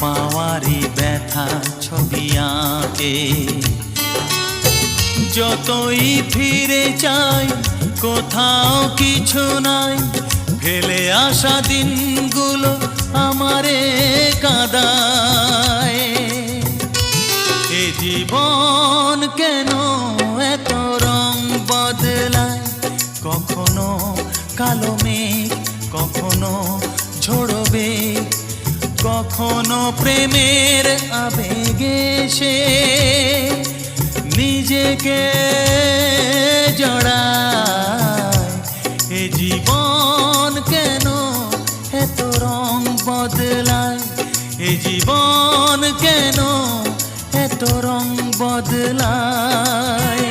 পাওয়ারি ব্যথা ছবি আঁকে। যতই ফিরে চাই কোথাও কিছু নাই, ফেলে আসা দিনগুলো আমারে কাঁদায়। এ জীবন কেন এত রং বদলায়, কখনো কালো মেঘ, কখনো ঝড়বে, কখনো প্রেমের আবেগে সে নিজেকে জড়ায়। এ জীবন কেন এত রং বদলায়, এ জীবন কেন এত রং বদলায়।